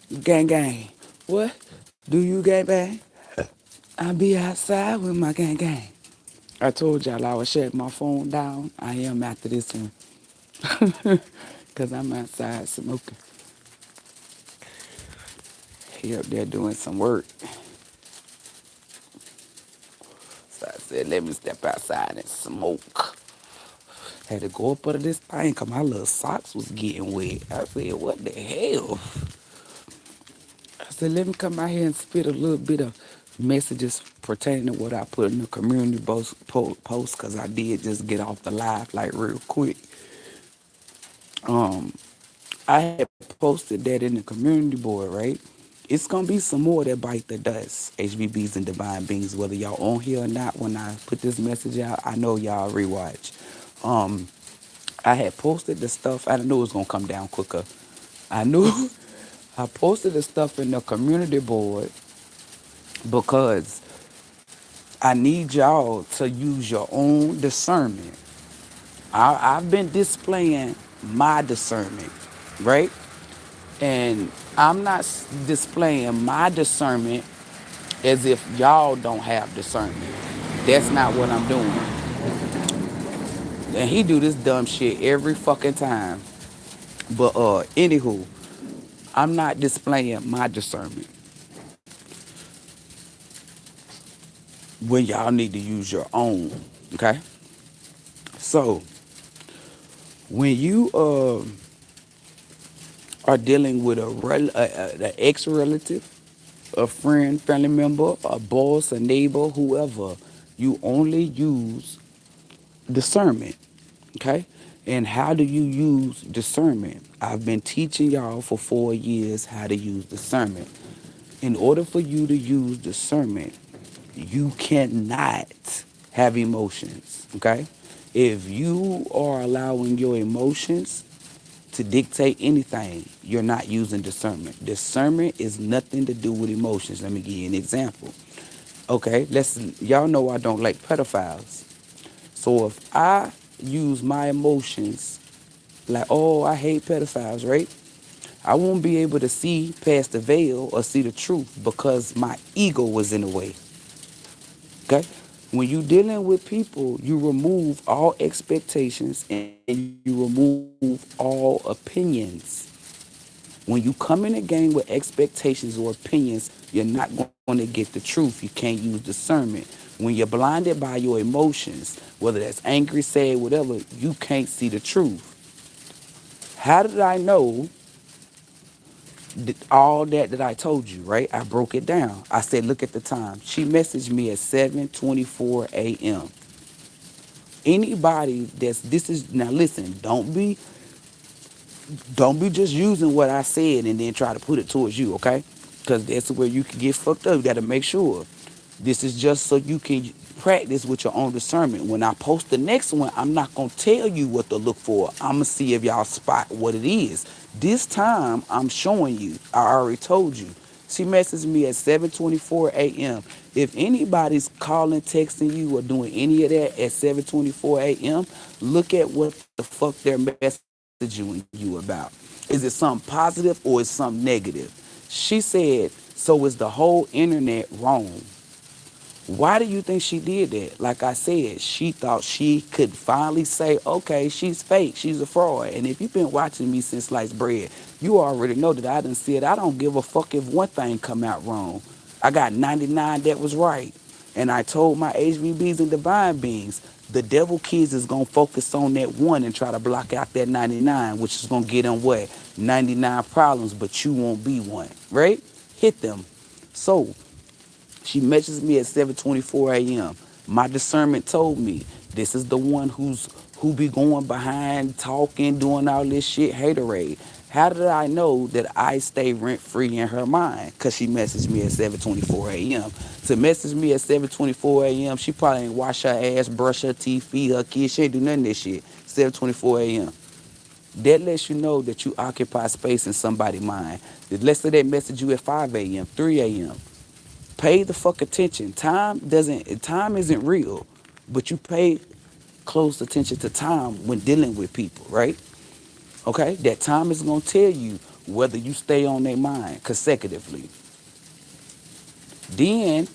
Gang gang. What? Do you gang bang? I be outside with my gang gang. I told y'all I would shut my phone down. I am after this one. Cause I'm outside smoking. He up there doing some work. So I said, let me step outside and smoke. Had to go up under this thing cause my little socks was getting wet. I said, what the hell? I said, let me come out here and spit a little bit of messages pertaining to what I put in the community post because I did just get off the live like real quick. Um, I had posted that in the community board, right? It's gonna be some more that bite the dust, HBBs and divine beings, whether y'all on here or not. When I put this message out, I know y'all rewatch. Um, I had posted the stuff. I knew it was gonna come down quicker. I knew I posted the stuff in the community board because I need y'all to use your own discernment. I've been displaying my discernment, right? And I'm not displaying my discernment as if y'all don't have discernment. That's not what I'm doing. And he do this dumb shit every fucking time. But anywho, I'm not displaying my discernment when y'all need to use your own. Okay? So when you are dealing with an ex-relative, a friend, family member, a boss, a neighbor, whoever, you only use discernment, okay? And how do you use discernment? I've been teaching y'all for 4 years how to use discernment. In order for you to use discernment, you cannot have emotions, okay? If you are allowing your emotions to dictate anything, you're not using discernment. Discernment is nothing to do with emotions. Let me give you an example. Okay, y'all know I don't like pedophiles. So if I use my emotions like, oh, I hate pedophiles, right? I won't be able to see past the veil or see the truth because my ego was in the way. Okay? When you're dealing with people, you remove all expectations and you remove all opinions. When you come in a game with expectations or opinions, you're not going to get the truth. You can't use discernment. When you're blinded by your emotions, whether that's angry, sad, whatever, you can't see the truth. How did I know all that I told you, right? I broke it down. I said, look at the time. She messaged me at 7:24 a.m. Anybody this is now listen, don't be just using what I said and then try to put it towards you, okay? Because that's where you can get fucked up. You got to make sure. This is just so you can practice with your own discernment. When I post the next one, I'm not going to tell you what to look for. I'm going to see if y'all spot what it is. This time, I'm showing you. I already told you. She messaged me at 7:24 a.m. If anybody's calling, texting you, or doing any of that at 7:24 a.m., look at what the fuck they're messaging you about. Is it something positive or is something negative? She said, so is the whole internet wrong? Why do you think she did that? Like I said, she thought she could finally say, okay, she's fake, she's a fraud. And if you've been watching me since sliced bread, you already know that I done said I don't give a fuck if one thing come out wrong. I got 99 that was right. And I told my HBBs and divine beings, the devil kids is going to focus on that one and try to block out that 99, which is going to get them what? 99 problems, but you won't be one, right? Hit them. So she messages me at 7:24 a.m. My discernment told me this is the one who be going behind, talking, doing all this shit, haterade. How did I know that I stay rent free in her mind? Cause she messaged me at 7:24 a.m. To message me at 7:24 a.m., she probably ain't wash her ass, brush her teeth, feed her kids. She ain't do none of this shit. 7:24 a.m. That lets you know that you occupy space in somebody's mind. Let's say they message you at 5 a.m., 3 a.m. Pay the fuck attention. Time isn't real, but you pay close attention to time when dealing with people, right? Okay? That time is gonna tell you whether you stay on their mind consecutively. Then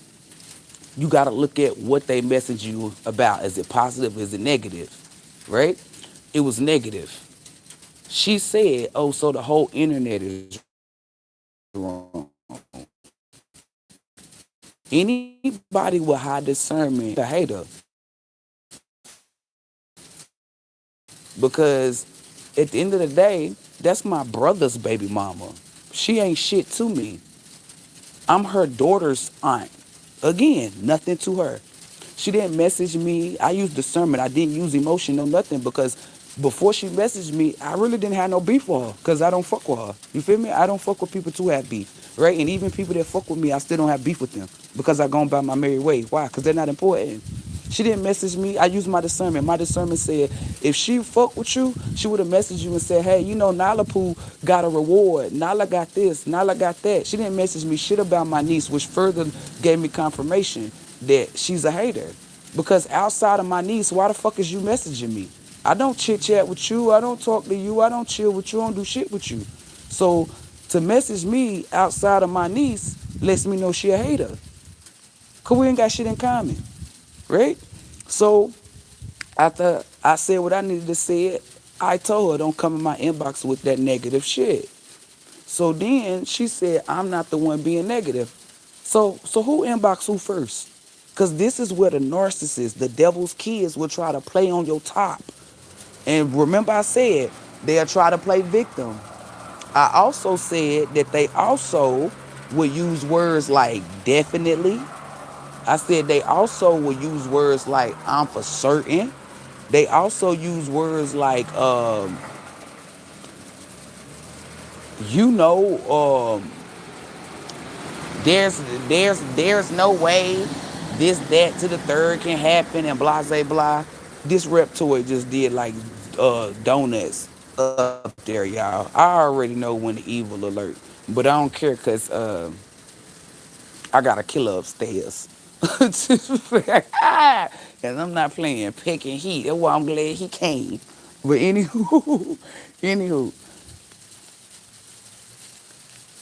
you got to look at what they message you about. Is it positive? Is it negative? Right? It was negative. She said, "Oh, so the whole internet is wrong." Anybody with high discernment, a hater, because at the end of the day, that's my brother's baby mama. She ain't shit to me. I'm her daughter's aunt. Again, nothing to her. She didn't message me. I used discernment. I didn't use emotion or nothing because before she messaged me, I really didn't have no beef with her because I don't fuck with her. You feel me? I don't fuck with people to have beef, right? And even people that fuck with me, I still don't have beef with them because I gone by my merry way. Why? Because they're not important. She didn't message me. I used my discernment. My discernment said if she fuck with you, she would have messaged you and said, hey, you know, Nala Poo got a reward. Nala got this. Nala got that. She didn't message me shit about my niece, which further gave me confirmation that she's a hater. Because outside of my niece, why the fuck is you messaging me? I don't chit chat with you. I don't talk to you. I don't chill with you. I don't do shit with you. So to message me outside of my niece lets me know she a hater. Cause we ain't got shit in common, right? So after I said what I needed to say, I told her don't come in my inbox with that negative shit. So then she said I'm not the one being negative. So who inbox who first? Cause this is where the narcissists, the devil's kids, will try to play on your top. And remember I said they'll try to play victim. I also said that they also will use words like definitely. I said they also will use words like I'm for certain. They also use words like you know there's no way this that to the third can happen and blah blah blah. This Reptoid just did like donuts up there, y'all. I already know when the evil alert, but I don't care because I got a killer upstairs. And I'm not playing picking heat. That's why I'm glad he came. But anywho, anywho,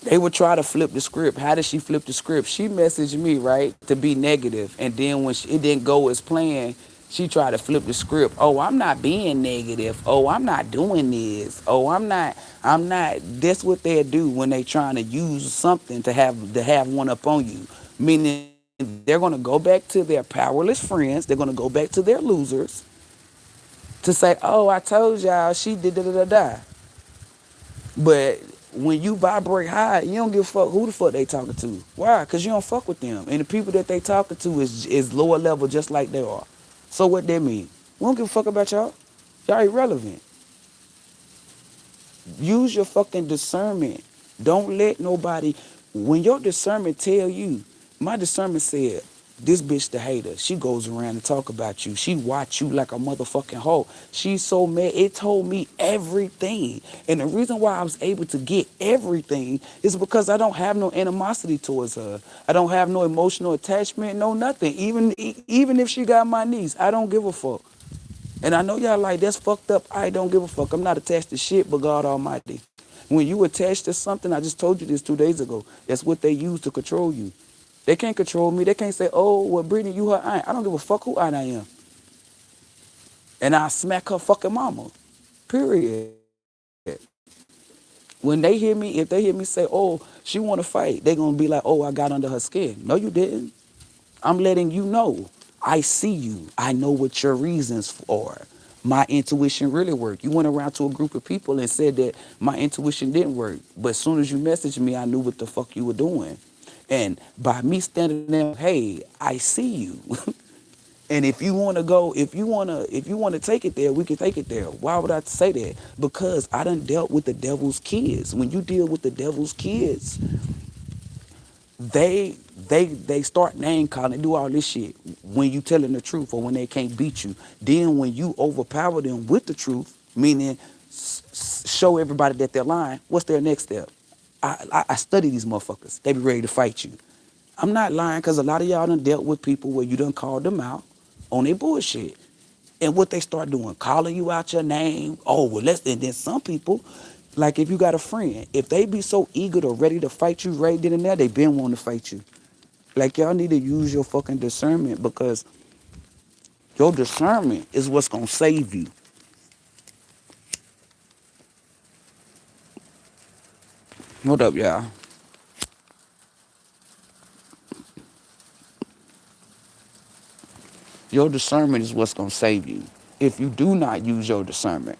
they would try to flip the script. How did she flip the script? She messaged me, right, to be negative. And then when it didn't go as planned, she tried to flip the script. Oh, I'm not being negative. Oh, I'm not doing this. Oh, I'm not. That's what they do when they trying to use something to have one up on you. Meaning they're gonna go back to their powerless friends. They're gonna go back to their losers to say, oh, I told y'all she did da da da da. But when you vibrate high, you don't give a fuck who the fuck they talking to. Why? Because you don't fuck with them. And the people that they talking to is lower level just like they are. So what that mean? We don't give a fuck about y'all. Y'all irrelevant. Use your fucking discernment. Don't let nobody, when your discernment tell you, my discernment said, this bitch the hater. She goes around and talk about you. She watch you like a motherfucking hoe. She's so mad. It told me everything. And the reason why I was able to get everything is because I don't have no animosity towards her. I don't have no emotional attachment, no nothing. Even if she got my niece, I don't give a fuck. And I know y'all like, that's fucked up. I don't give a fuck. I'm not attached to shit but God Almighty. When you attach to something, I just told you this 2 days ago, that's what they use to control you. They can't control me. They can't say, oh, well, Brittany, you her aunt. I don't give a fuck who aunt I am. And I smack her fucking mama. Period. When they hear me, if they hear me say, oh, she want to fight, they going to be like, oh, I got under her skin. No, you didn't. I'm letting you know. I see you. I know what your reasons are. My intuition really worked. You went around to a group of people and said that my intuition didn't work. But as soon as you messaged me, I knew what the fuck you were doing. And by me standing there, hey, I see you. And if you want to go, if you want to take it there, we can take it there. Why would I say that? Because I done dealt with the devil's kids. When you deal with the devil's kids, they start name calling, do all this shit when you telling the truth or when they can't beat you. Then when you overpower them with the truth, meaning show everybody that they're lying, what's their next step? I study these motherfuckers. They be ready to fight you. I'm not lying because a lot of y'all done dealt with people where you done called them out on their bullshit. And what they start doing, calling you out your name. Oh, well, and then some people, Like if you got a friend, if they be so eager to ready to fight you right then and there, they been wanting to fight you. Like y'all need to use your fucking discernment because your discernment is what's gonna save you. What up, y'all? Your discernment is what's gonna save you. If you do not use your discernment,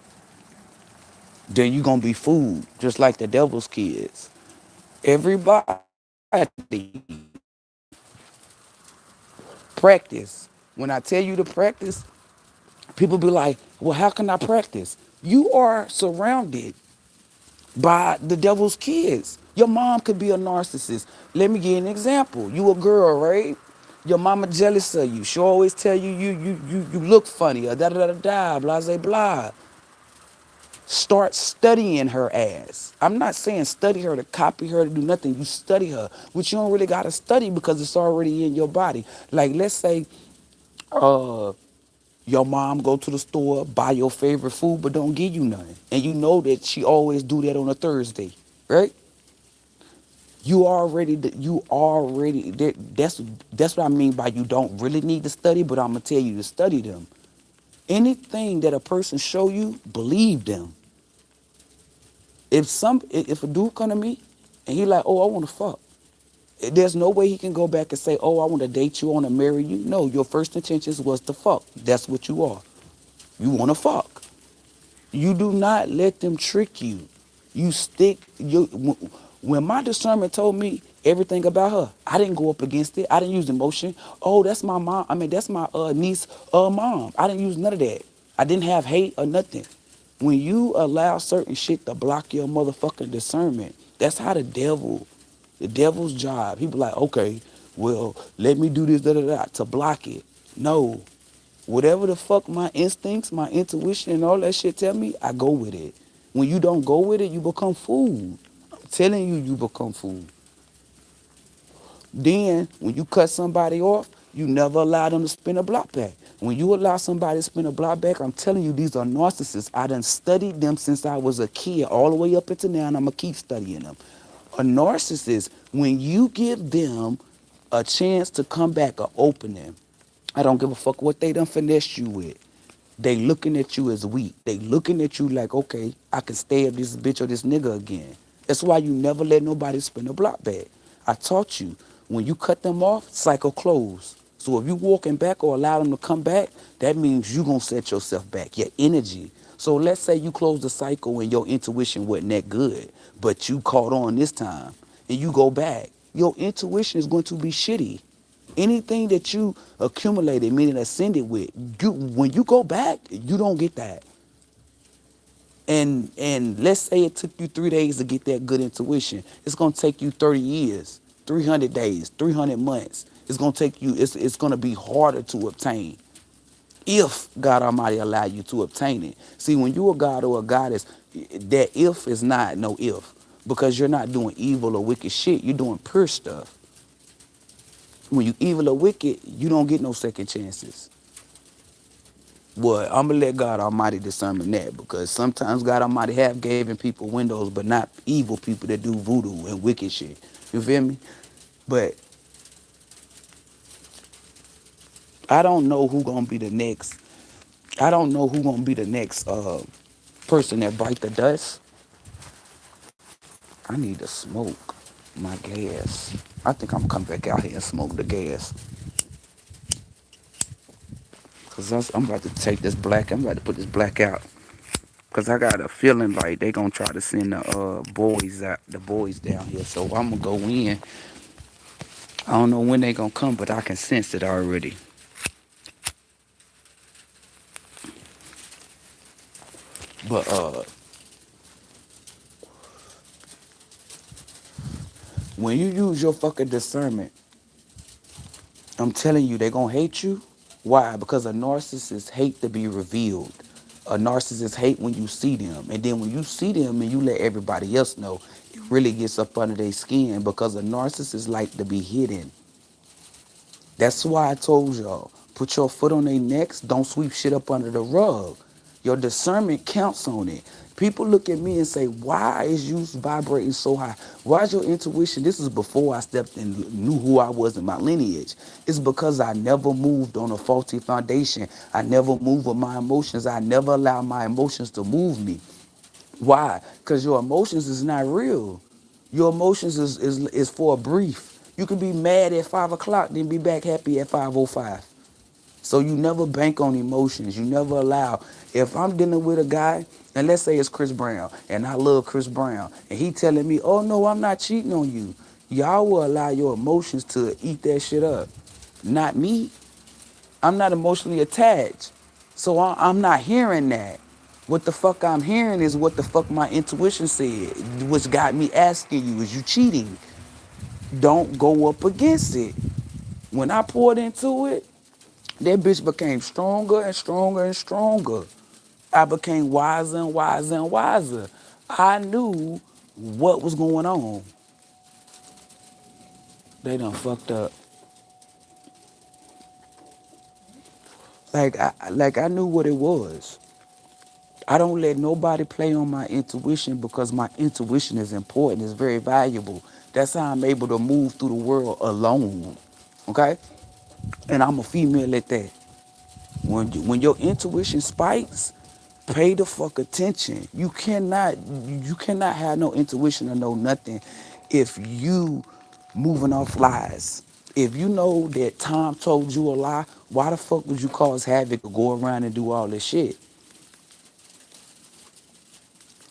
then you're gonna be fooled, just like the devil's kids. Everybody practice. When I tell you to practice, people be like, well, how can I practice? You are surrounded by the devil's kids. Your mom could be a narcissist. Let me give you an example. You a girl, right? Your mama jealous of you. She always tell you you look funny or da da da da blah blah blah. Start studying her ass. I'm not saying study her to copy her to do nothing. You study her, which you don't really gotta study because it's already in your body. Like let's say, uh, your mom go to the store, buy your favorite food, but don't give you none, and you know that she always do that on a Thursday, right? That's what I mean by you don't really need to study, but I'm gonna tell you to study them. Anything that a person show you, believe them. If a dude come to me and he like, oh, I want to fuck, there's no way he can go back and say, oh, I want to date you, I want to marry you. No, your first intentions was to fuck. That's what you are. You want to fuck. You do not let them trick you. You stick you when my discernment told me everything about her, I didn't go up against it. I didn't use emotion. Oh, that's my mom. I mean, that's my niece mom. I didn't use none of that. I didn't have hate or nothing. When you allow certain shit to block your motherfucking discernment, that's how the devil's job. He be like, okay, well, let me do this, da da da, to block it. No, whatever the fuck my instincts, my intuition, and all that shit tell me, I go with it. When you don't go with it, you become fooled. I'm telling you, you become fooled. Then, when you cut somebody off, you never allow them to spin a block back. When you allow somebody to spin a block back, I'm telling you, these are narcissists. I done studied them since I was a kid, all the way up into now, and I'm going to keep studying them. A narcissist, when you give them a chance to come back or open them, I don't give a fuck what they done finessed you with. They looking at you as weak. They looking at you like, okay, I can stab this bitch or this nigga again. That's why you never let nobody spin a block back. I taught you, when you cut them off, cycle close. So if you walking back or allow them to come back, that means you gonna set yourself back, your energy. So let's say you close the cycle and your intuition wasn't that good, but you caught on this time and you go back. Your intuition is going to be shitty. Anything that you accumulated, meaning ascended with, when you go back, you don't get that. And let's say it took you 3 days to get that good intuition. It's gonna take you 30 years, 300 days, 300 months. It's gonna take you. It's gonna be harder to obtain if God Almighty allow you to obtain it. See, when you a god or a goddess, that if is not no if, because you're not doing evil or wicked shit. You're doing pure stuff. When you evil or wicked, you don't get no second chances. Well, I'm gonna let God Almighty determine that because sometimes God Almighty have given people windows, but not evil people that do voodoo and wicked shit. You feel me? But I don't know who gonna be the next. I don't know who gonna be the next person that bite the dust. I need to smoke my gas. I think I'm gonna come back out here and smoke the gas. Cause I'm about to take this black. I'm about to put this black out. Cause I got a feeling like they gonna try to send the boys down here. So I'm gonna go in. I don't know when they gonna come, but I can sense it already. But when you use your fucking discernment, I'm telling you, they gonna hate you. Why? Because a narcissist hate to be revealed. A narcissist hate when you see them, and then when you see them and you let everybody else know, it really gets up under their skin because a narcissist like to be hidden. That's why I told y'all, put your foot on their necks, don't sweep shit up under the rug. Your discernment counts on it. People look at me and say, why is you vibrating so high? Why is your intuition? This is before I stepped and knew who I was in my lineage. It's because I never moved on a faulty foundation. I never moved with my emotions. I never allowed my emotions to move me. Why? Because your emotions is not real. Your emotions is for a brief. You can be mad at 5 o'clock, then be back happy at 5:05. So you never bank on emotions. You never allow. If I'm dealing with a guy, and let's say it's Chris Brown, and I love Chris Brown, and he telling me, "Oh no, I'm not cheating on you." Y'all will allow your emotions to eat that shit up. Not me. I'm not emotionally attached. So I'm not hearing that. What the fuck I'm hearing is what the fuck my intuition said, which got me asking you, is you cheating? Don't go up against it. When I poured into it, that bitch became stronger and stronger and stronger. I became wiser and wiser and wiser. I knew what was going on. They done fucked up. Like I knew what it was. I don't let nobody play on my intuition because my intuition is important. It's very valuable. That's how I'm able to move through the world alone. Okay? And I'm a female at that. When your intuition spikes, pay the fuck attention. You cannot have no intuition or know nothing if you moving off lies. If you know that Tom told you a lie, why the fuck would you cause havoc or go around and do all this shit?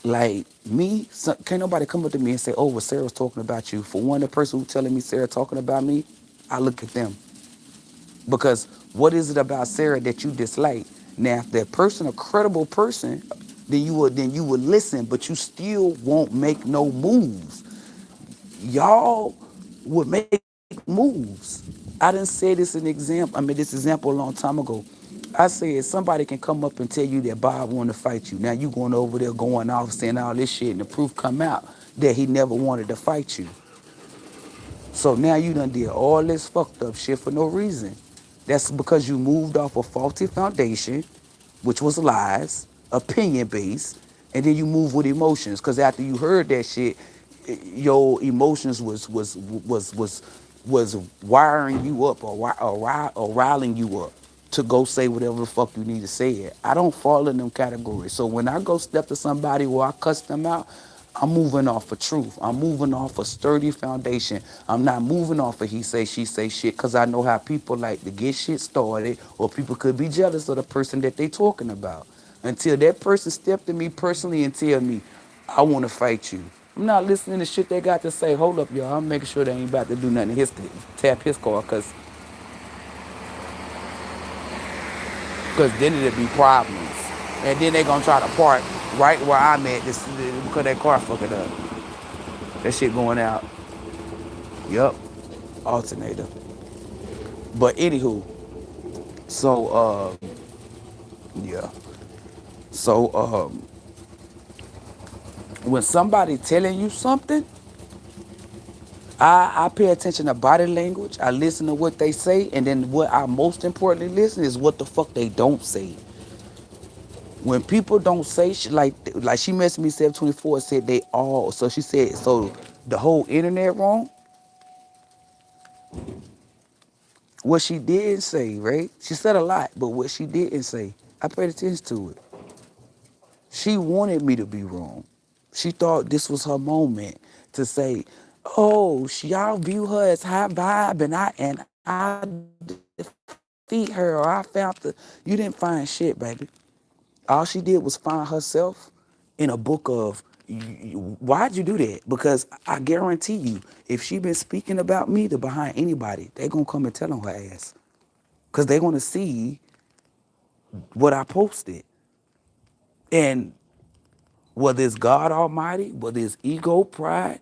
Like me, can't nobody come up to me and say, "Oh, well, Sarah's talking about you." For one, the person who's telling me Sarah talking about me, I look at them. Because what is it about Sarah that you dislike? Now, if that person a credible person, then you would listen, but you still won't make no moves. Y'all would make moves. I didn't say this an example. I mean this example a long time ago. I said somebody can come up and tell you that Bob wanted to fight you. Now you going over there going off saying all this shit, and the proof come out that he never wanted to fight you. So now you done did all this fucked up shit for no reason. That's because you moved off a faulty foundation, which was lies, opinion based, and then you move with emotions. Cause after you heard that shit, your emotions was wiring you up or riling you up to go say whatever the fuck you need to say it. I don't fall in them categories. So when I go step to somebody where I cuss them out, I'm moving off of truth. I'm moving off a sturdy foundation. I'm not moving off of he say, she say shit because I know how people like to get shit started or people could be jealous of the person that they talking about. Until that person step to me personally and tell me, I want to fight you. I'm not listening to shit they got to say. Hold up, y'all. I'm making sure they ain't about to do nothing to tap his car because then it'll be problems. And then they gonna try to park right where I'm at because that car fucking up. That shit going out. Yup. Alternator. But anywho, so yeah. So when somebody telling you something, I pay attention to body language. I listen to what they say, and then what I most importantly listen is what the fuck they don't say. When people don't say shit like she messaged me 724 said they all so she said so the whole internet wrong. What she did say, right? She said a lot, but what she didn't say, I paid attention to it. She wanted me to be wrong. She thought this was her moment to say, "Oh, y'all view her as high vibe, and I defeat her, or I found the." You didn't find shit, baby. All she did was find herself in a book of. Why'd you do that? Because I guarantee you, if she been speaking about me to behind anybody, they gonna come and tell on her ass. Cause they gonna see what I posted, and whether it's God Almighty, whether it's ego, pride,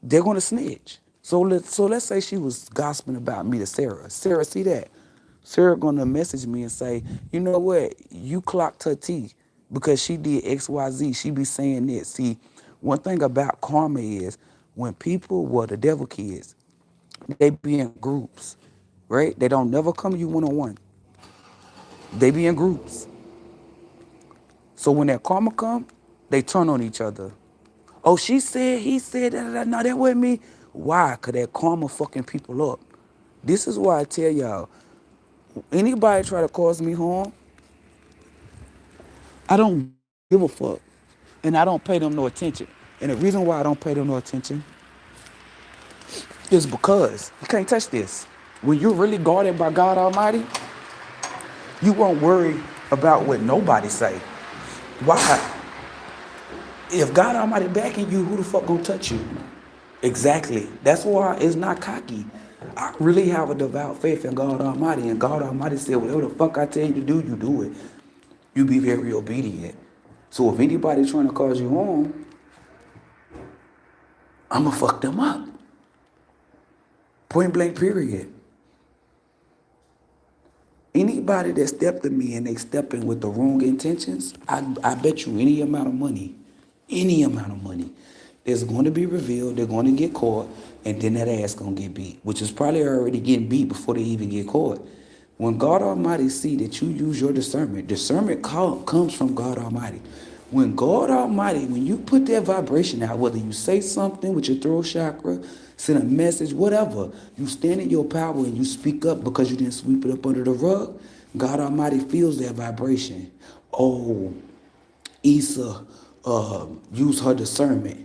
they're gonna snitch. So let's say she was gossiping about me to Sarah. Sarah, see that? Sarah gonna message me and say, you know what? You clocked her T because she did X, Y, Z. She be saying this. See, one thing about karma is when people, well, the devil kids, they be in groups, right? They don't never come to you one on one. They be in groups. So when that karma come, They turn on each other. Oh, she said, he said, no, that wasn't me. Why? Because that karma fucking people up. This is why I tell y'all, anybody try to cause me harm, I don't give a fuck. And I don't pay them no attention. And the reason why I don't pay them no attention is because you can't touch this. When you're really guarded by God Almighty, you won't worry about what nobody say. Why? If God Almighty backing you, who the fuck gonna touch you? Exactly. That's why it's not cocky. I really have a devout faith in God Almighty, and God Almighty said, whatever the fuck I tell you to do, you do it. You be very obedient. So if anybody trying to cause you harm, I'ma fuck them up. Point blank period. Anybody that stepped to me and they stepping with the wrong intentions, I bet you any amount of money, is going to be revealed, they're going to get caught, and then that ass going to get beat, which is probably already getting beat before they even get caught. When God Almighty see that you use your discernment comes from God Almighty. When God Almighty, when you put that vibration out, whether you say something with your throat chakra, send a message, whatever, you stand in your power and you speak up because you didn't sweep it up under the rug, God Almighty feels that vibration. Oh, Issa used her discernment.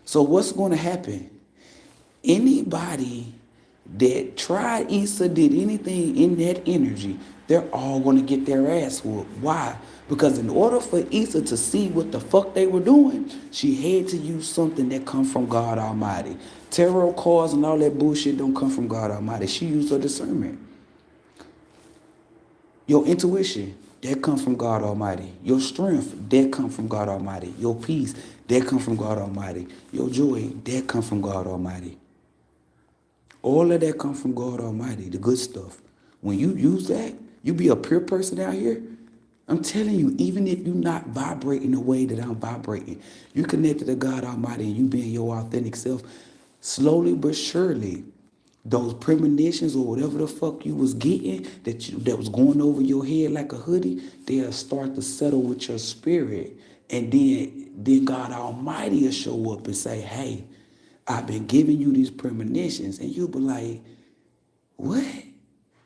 So what's going to happen? Anybody that tried Issa, did anything in that energy, they're all going to get their ass whooped. Why? Because in order for Issa to see what the fuck they were doing, she had to use something that come from God Almighty. Tarot cards and all that bullshit don't come from God Almighty. She used her discernment. Your intuition, that comes from God Almighty. Your strength, that comes from God Almighty. Your peace, that comes from God Almighty. Your joy, that comes from God Almighty. All of that comes from God Almighty, the good stuff. When you use that, you be a pure person out here. I'm telling you, even if you're not vibrating the way that I'm vibrating, you connected to God Almighty and you being your authentic self, slowly but surely, those premonitions or whatever the fuck you was getting that was going over your head like a hoodie, they'll start to settle with your spirit. And then God Almighty will show up and say, hey, I've been giving you these premonitions. And you'll be like, what?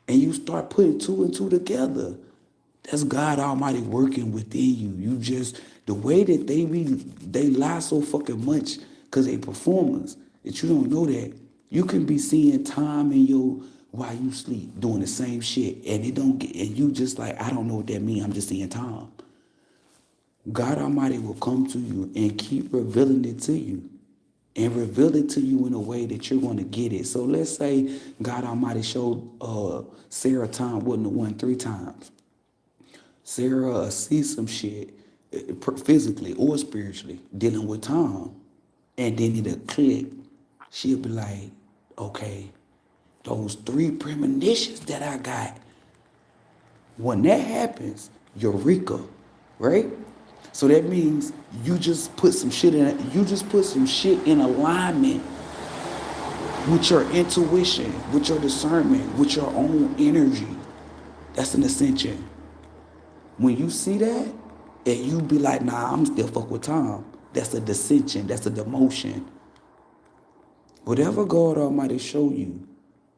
And you start putting two and two together. That's God Almighty working within you. You just, the way that they lie so fucking much because they performers, that you don't know that. You can be seeing time in your, while you sleep, doing the same shit. And it don't get, and you just like, I don't know what that means. I'm just seeing time. God Almighty will come to you and keep revealing it to you. And reveal it to you in a way that you're going to get it. So let's say God Almighty showed Sarah time wasn't the one 3 times. Sarah sees some shit physically or spiritually dealing with Tom. And then it'll click. She'll be like, okay, those 3 premonitions that I got, when that happens, Eureka, right? So that means you just put some shit in alignment with your intuition, with your discernment, with your own energy. That's an ascension. When you see that, and you be like, nah, I'm still fuck with Tom. That's a dissension, that's a demotion. Whatever God Almighty show you,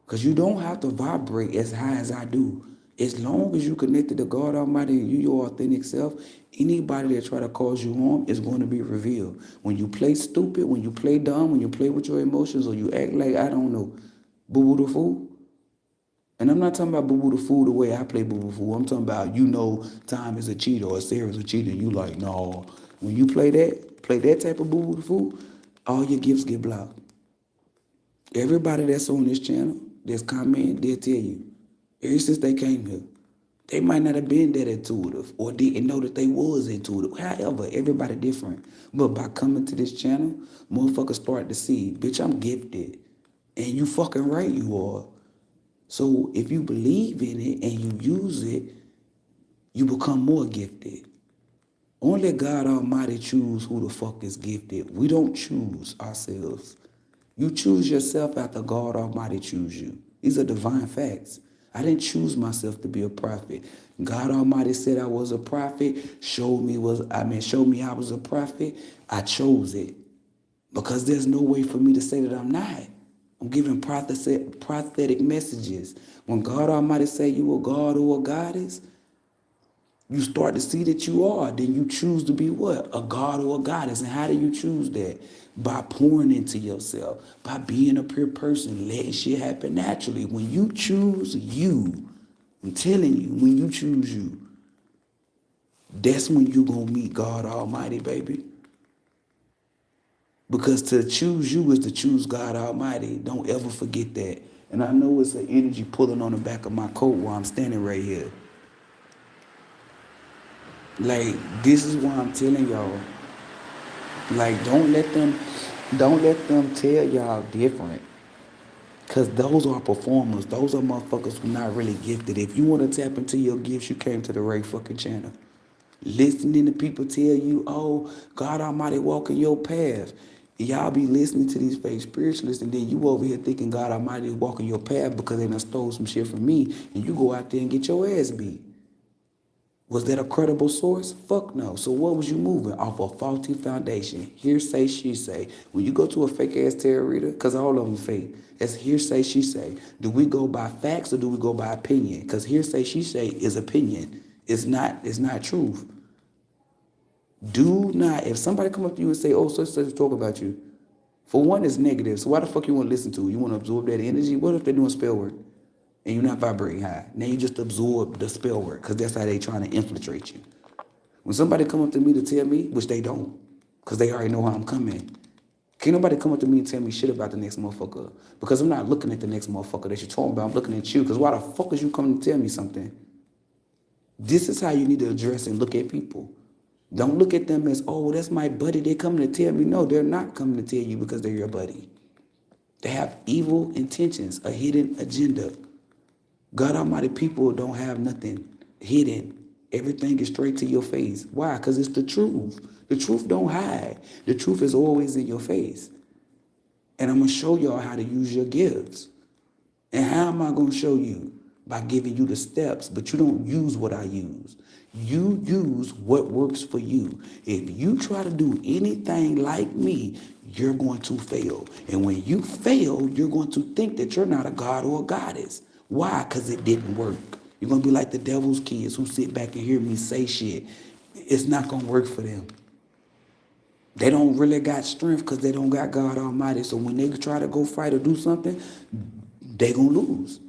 because you don't have to vibrate as high as I do. As long as you connected to God Almighty and you your authentic self, anybody that try to cause you harm is going to be revealed. When you play stupid, when you play dumb, when you play with your emotions, or you act like, I don't know, boo-boo the fool. And I'm not talking about boo-boo the fool the way I play boo-boo the fool. I'm talking about, Time is a cheater or Sarah's a cheater. You like, no. When you play that type of boo-boo the fool, all your gifts get blocked. Everybody that's on this channel, that's commenting, they'll tell you, ever since they came here, they might not have been that intuitive or didn't know that they was intuitive. However, everybody different. But by coming to this channel, motherfuckers start to see, bitch, I'm gifted. And you fucking right you are. So if you believe in it and you use it, you become more gifted. Only God Almighty choose who the fuck is gifted. We don't choose ourselves. You choose yourself after God Almighty choose you. These are divine facts. I didn't choose myself to be a prophet. God Almighty said I was a prophet, showed me I was a prophet. I chose it. Because there's no way for me to say that I'm not. I'm giving prophetic messages. When God Almighty say you a God or a goddess, you start to see that you are. Then you choose to be what? A God or a goddess. And how do you choose that? By pouring into yourself, by being a pure person, letting shit happen naturally. When you choose you, I'm telling you, when you choose you, that's when you're going to meet God Almighty, baby. Because to choose you is to choose God Almighty. Don't ever forget that. And I know it's an energy pulling on the back of my coat while I'm standing right here. Like, this is why I'm telling y'all. Like, don't let them tell y'all different. Cause those are performers. Those are motherfuckers who not really gifted. If you want to tap into your gifts, you came to the right fucking channel. Listening to people tell you, oh, God Almighty walking your path. Y'all be listening to these fake spiritualists, and then you over here thinking God Almighty is walking your path because they done stole some shit from me, and you go out there and get your ass beat. Was that a credible source? Fuck no. So what was you moving? Off a faulty foundation. Hearsay, she say. When you go to a fake ass tarot reader, because all of them fake, it's hearsay, she say. Do we go by facts or do we go by opinion? Because hearsay, she say is opinion. It's not truth. Do not, if somebody come up to you and say, oh, such talk about you, for one, it's negative. So why the fuck you want to listen to? You want to absorb that energy? What if they're doing spell work and you're not vibrating high? Now you just absorb the spell work because that's how they trying to infiltrate you. When somebody come up to me to tell me, which they don't, because they already know how I'm coming, can't nobody come up to me and tell me shit about the next motherfucker. Because I'm not looking at the next motherfucker that you're talking about. I'm looking at you. Because why the fuck is you coming to tell me something? This is how you need to address and look at people. Don't look at them as, oh, that's my buddy. They're coming to tell me. No, they're not coming to tell you because they're your buddy. They have evil intentions, a hidden agenda. God Almighty people don't have nothing hidden. Everything is straight to your face. Why? Because it's the truth. The truth don't hide. The truth is always in your face. And I'm going to show y'all how to use your gifts. And how am I going to show you? By giving you the steps, but you don't use what I use. You use what works for you. If you try to do anything like me, you're going to fail. And when you fail, you're going to think that you're not a god or a goddess. Why? Because it didn't work. You're going to be like the devil's kids who sit back and hear me say shit. It's not going to work for them. They don't really got strength because they don't got God Almighty. So when they try to go fight or do something, they going to lose.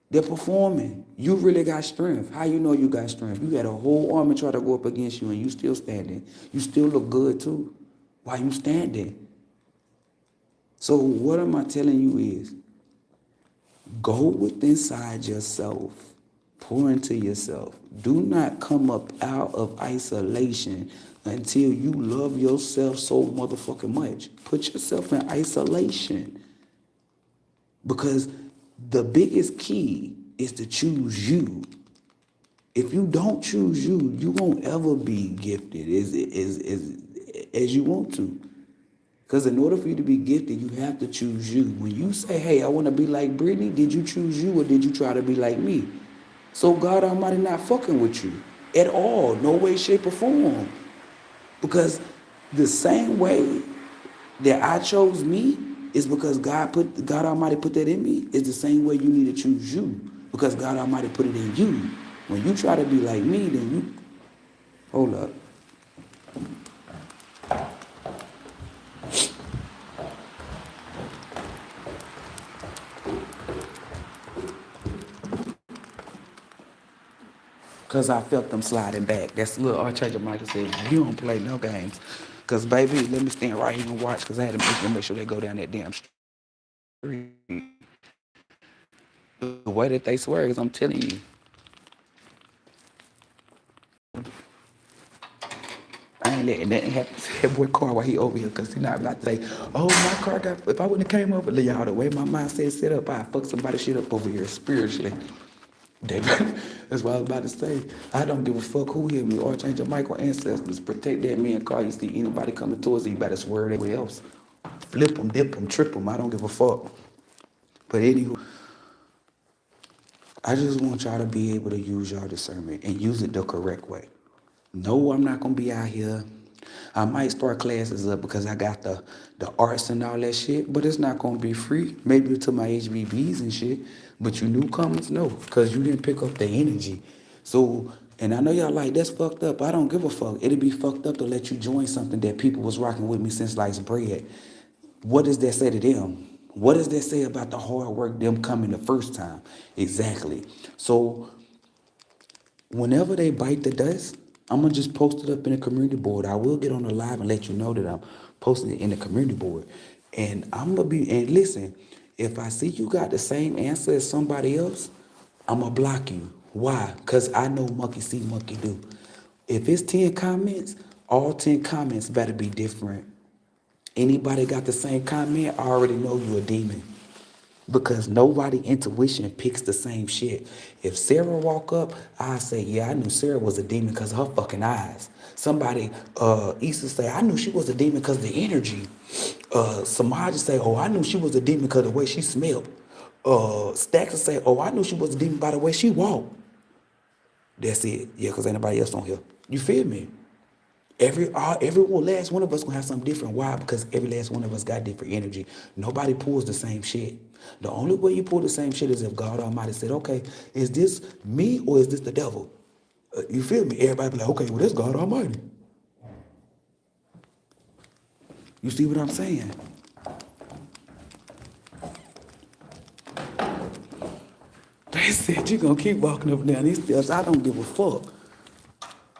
They're performing. You really got strength. How you know you got strength? You had a whole army try to go up against you and you still standing. You still look good too. Why you standing? So what am I telling you is, go within inside yourself. Pour into yourself. Do not come up out of isolation until you love yourself so motherfucking much. Put yourself in isolation. Because the biggest key is to choose you. If you don't choose you, you won't ever be gifted as you want to. Because in order for you to be gifted, you have to choose you. When you say, hey, I want to be like Brittany, did you choose you or did you try to be like me? So God Almighty not fucking with you at all, no way, shape, or form. Because the same way that I chose me is because God Almighty put that in me. It's the same way you need to choose you because God Almighty put it in you. When you try to be like me, then you hold up. Because I felt them sliding back. That's little Archangel Michael said, you don't play no games. Because, baby, let me stand right here and watch because I had to make sure they go down that damn street. The way that they swear is, I'm telling you. I ain't letting nothing happen to that boy car while he over here because he not about to say, oh, my car got, if I wouldn't have came over, y'all, the way my mindset set up, I fuck somebody shit up over here spiritually. That's what I was about to say. I don't give a fuck who hit me. Archangel Michael ancestors protect that man car. You see anybody coming towards you, you better swear anybody else. Flip them, dip them, trip them. I don't give a fuck. But anywho, I just want y'all to be able to use your discernment and use it the correct way. No, I'm not gonna be out here. I might start classes up because I got the arts and all that shit, but it's not gonna be free. Maybe to my HBBs and shit, but you newcomers, no, because you didn't pick up the energy. So, and I know y'all like that's fucked up. I don't give a fuck. It'd be fucked up to let you join something that people was rocking with me since sliced bread. What does that say to them? What does that say about the hard work them coming the first time? Exactly. So whenever they bite the dust, I'm gonna just post it up in the community board. I will get on the live and let you know that I'm posting it in the community board. And I'm gonna be, and listen, if I see you got the same answer as somebody else, I'm gonna block you. Why? Because I know monkey see, monkey do. If it's 10 comments, all 10 comments better be different. Anybody got the same comment, I already know you a demon. Because nobody intuition picks the same shit. If Sarah walk up, I say, yeah, I knew Sarah was a demon because of her fucking eyes. Somebody, Issa say, I knew she was a demon because of the energy. Samaj say, oh, I knew she was a demon because of the way she smelled. Stax say, oh, I knew she was a demon by the way she walked. That's it. Yeah, because ain't nobody else on here. You feel me? Every last one of us gonna have something different. Why? Because every last one of us got different energy. Nobody pulls the same shit. The only way you pull the same shit is if God Almighty said, okay, is this me or is this the devil? You feel me? Everybody be like, okay, well, that's God Almighty. You see what I'm saying? They said you gonna keep walking up and down these stairs. I don't give a fuck.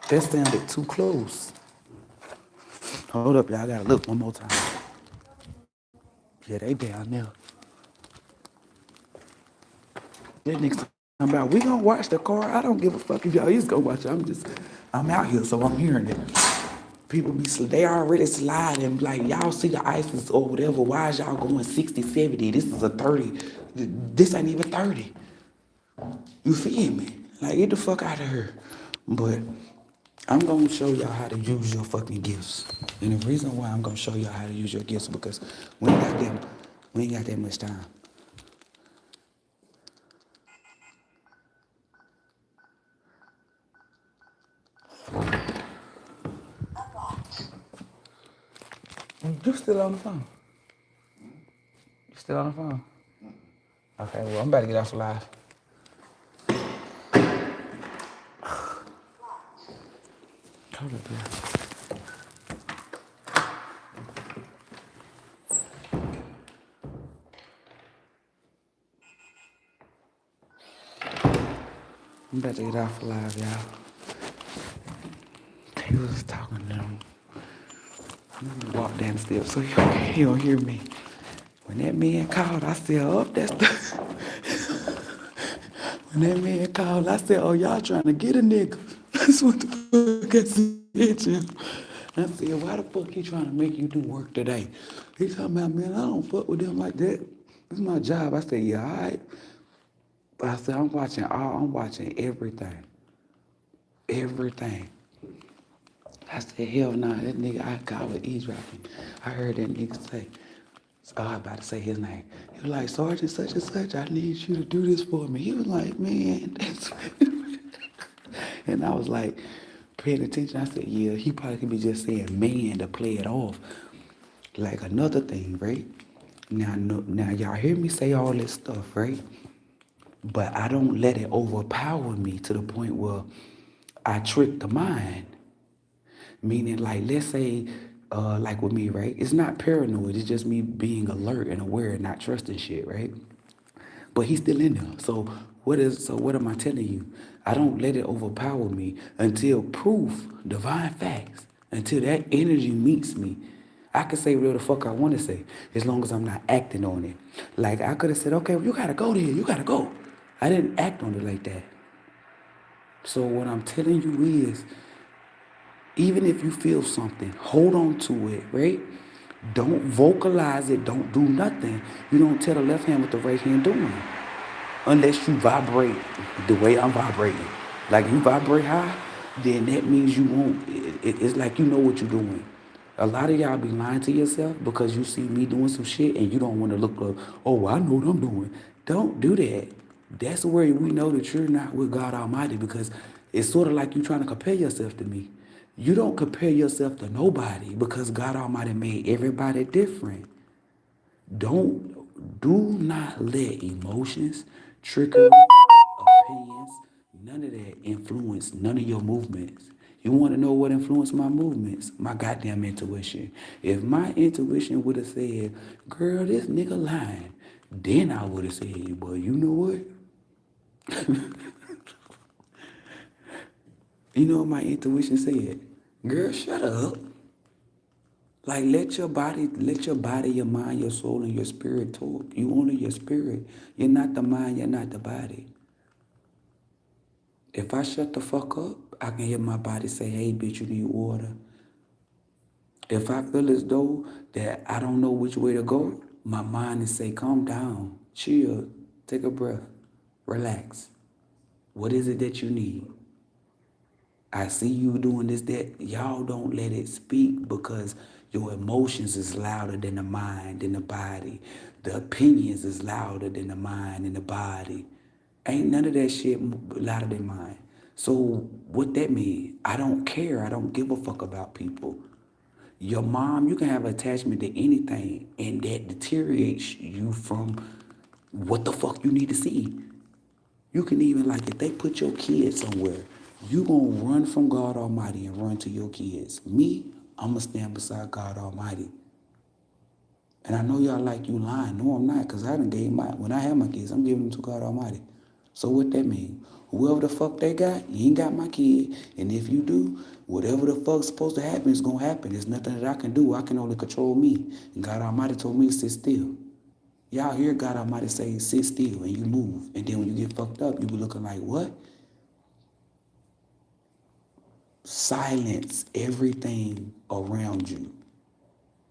That sounded too close. Hold up, y'all. I gotta look one more time. Yeah, they down there. That nigga talking about we gonna watch the car. I don't give a fuck if y'all is gonna watch it. I'm out here, so I'm hearing it. People they already sliding, like y'all see the ISIS or whatever. Why is y'all going 60, 70? This is a 30. This ain't even 30. You feel me? Like, get the fuck out of here. But I'm gonna show y'all how to use your fucking gifts. And the reason why I'm gonna show y'all how to use your gifts because we ain't got that much time. You still on the phone? You still on the phone? Okay, well, I'm about to get off live. Hold up here. I'm about to get off live, y'all. He was talking to them. I'm gonna walk down the steps so he don't hear me. When that man called, I said, oh, that's the... When that man called, I said, oh, y'all trying to get a nigga. That's what the fuck I said to him. I said, why the fuck he trying to make you do work today? He talking about, man, I don't fuck with them like that. This is my job. I said, yeah, all right. But I said, I'm watching everything. Everything. I said, hell nah, that nigga, I call it eavesdropping. I heard that nigga say, oh, I about to say his name. He was like, Sergeant such and such, I need you to do this for me. He was like, man, that's... And I was like, paying attention. I said, yeah, he probably could be just saying man to play it off. Like another thing, right? Now y'all hear me say all this stuff, right? But I don't let it overpower me to the point where I trick the mind. Meaning, like, let's say, like with me, right? It's not paranoid. It's just me being alert and aware and not trusting shit, right? But he's still in there. So what am I telling you? I don't let it overpower me until proof, divine facts, until that energy meets me. I can say whatever the fuck I want to say as long as I'm not acting on it. Like I could have said, okay, well, you gotta go there, you gotta go. I didn't act on it like that. So what I'm telling you is, even if you feel something, hold on to it, right? Don't vocalize it, don't do nothing. You don't tell the left hand what the right hand doing. Unless you vibrate the way I'm vibrating. Like you vibrate high, then that means you won't, it's like you know what you're doing. A lot of y'all be lying to yourself because you see me doing some shit and you don't want to look like, oh, I know what I'm doing. Don't do that. That's where we know that you're not with God Almighty, because it's sort of like you trying to compare yourself to me. You don't compare yourself to nobody, because God Almighty made everybody different. Do not let emotions, trickery, opinions, none of that influence none of your movements. You want to know what influenced my movements? My goddamn intuition. If my intuition would have said, girl, this nigga lying, then I would have said, well, you know what? You know what my intuition said? Girl, shut up. Like let your body, your mind, your soul, and your spirit talk. You only your spirit. You're not the mind, you're not the body. If I shut the fuck up, I can hear my body say, hey bitch, you need water. If I feel as though that I don't know which way to go, my mind is say, calm down, chill, take a breath, relax. What is it that you need? I see you doing this, that. Y'all don't let it speak, because your emotions is louder than the mind and the body. The opinions is louder than the mind and the body. Ain't none of that shit louder than mine. So what that mean? I don't care. I don't give a fuck about people. Your mom, you can have attachment to anything, and that deteriorates you from what the fuck you need to see. You can even, like, if they put your kids somewhere, you gonna run from God Almighty and run to your kids. Me, I'm gonna stand beside God Almighty. And I know y'all like, you lying. No, I'm not, because I done gave when I have my kids, I'm giving them to God Almighty. So what that mean? Whoever the fuck they got, you ain't got my kid. And if you do, whatever the fuck's supposed to happen is gonna happen. There's nothing that I can do. I can only control me. And God Almighty told me to sit still. Y'all hear God Almighty say, sit still, and you move. And then when you get fucked up, you be looking like, what? Silence everything around you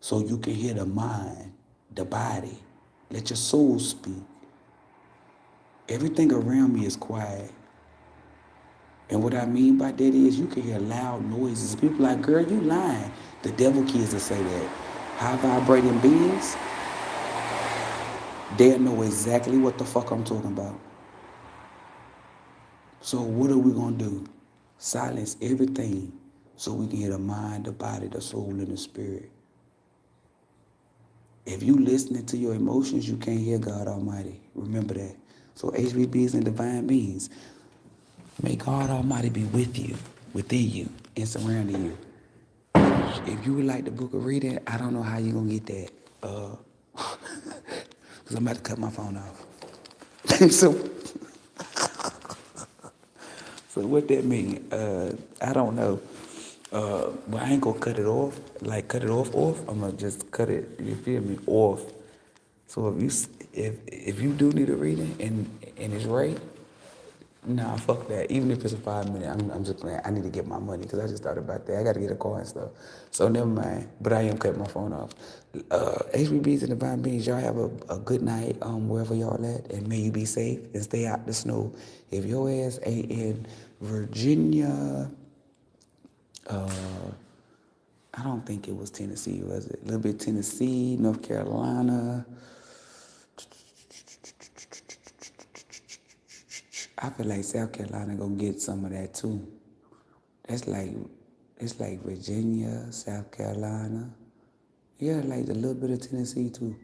so you can hear the mind, the body. Let your soul speak. Everything around me is quiet. And what I mean by that is you can hear loud noises. People like, girl, you lying. The devil kids will say that. High vibrating beings, they'll know exactly what the fuck I'm talking about. So what are we gonna do? Silence everything so we can hear the mind, the body, the soul, and the spirit. If you listening to your emotions, you can't hear God Almighty. Remember that. So HBBs and divine beings, may God Almighty be with you, within you, and surrounding you. If you would like the book of reading, I don't know how you're going to get that. Because I'm about to cut my phone off. so, so what that mean? I don't know. But I ain't going to cut it off. Like, cut it off. I'm going to just cut it, you feel me, off. So if you do need a reading and it's right, nah, fuck that. Even if it's a 5 minute, I'm just playing. I need to get my money, because I just thought about that. I got to get a car and stuff. So never mind. But I am cutting my phone off. HBBs and Divine Beings, y'all have a good night wherever y'all at, and may you be safe and stay out the snow. If your ass ain't in Virginia, I don't think it was Tennessee, was it? A little bit Tennessee, North Carolina. I feel like South Carolina gonna get some of that too. That's like, it's like Virginia, South Carolina. Yeah, like a little bit of Tennessee too.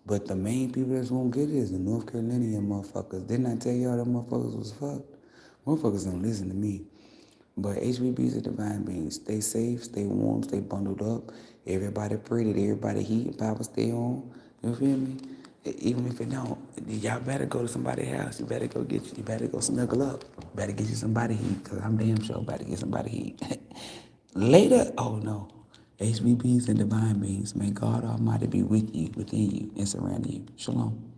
But the main people that's gonna get it is the North Carolinian motherfuckers. Didn't I tell y'all them motherfuckers was fucked? Motherfuckers don't listen to me. But HBBs are divine beings. Stay safe, stay warm, stay bundled up. Everybody pray that everybody heat and power stay on. You feel me? Even if it don't, y'all better go to somebody's house. You better you better go snuggle up. You better get you somebody heat, because I'm damn sure about to get somebody heat. Later, oh no. HBBs and divine beings, may God Almighty be with you, within you, and surrounding you. Shalom.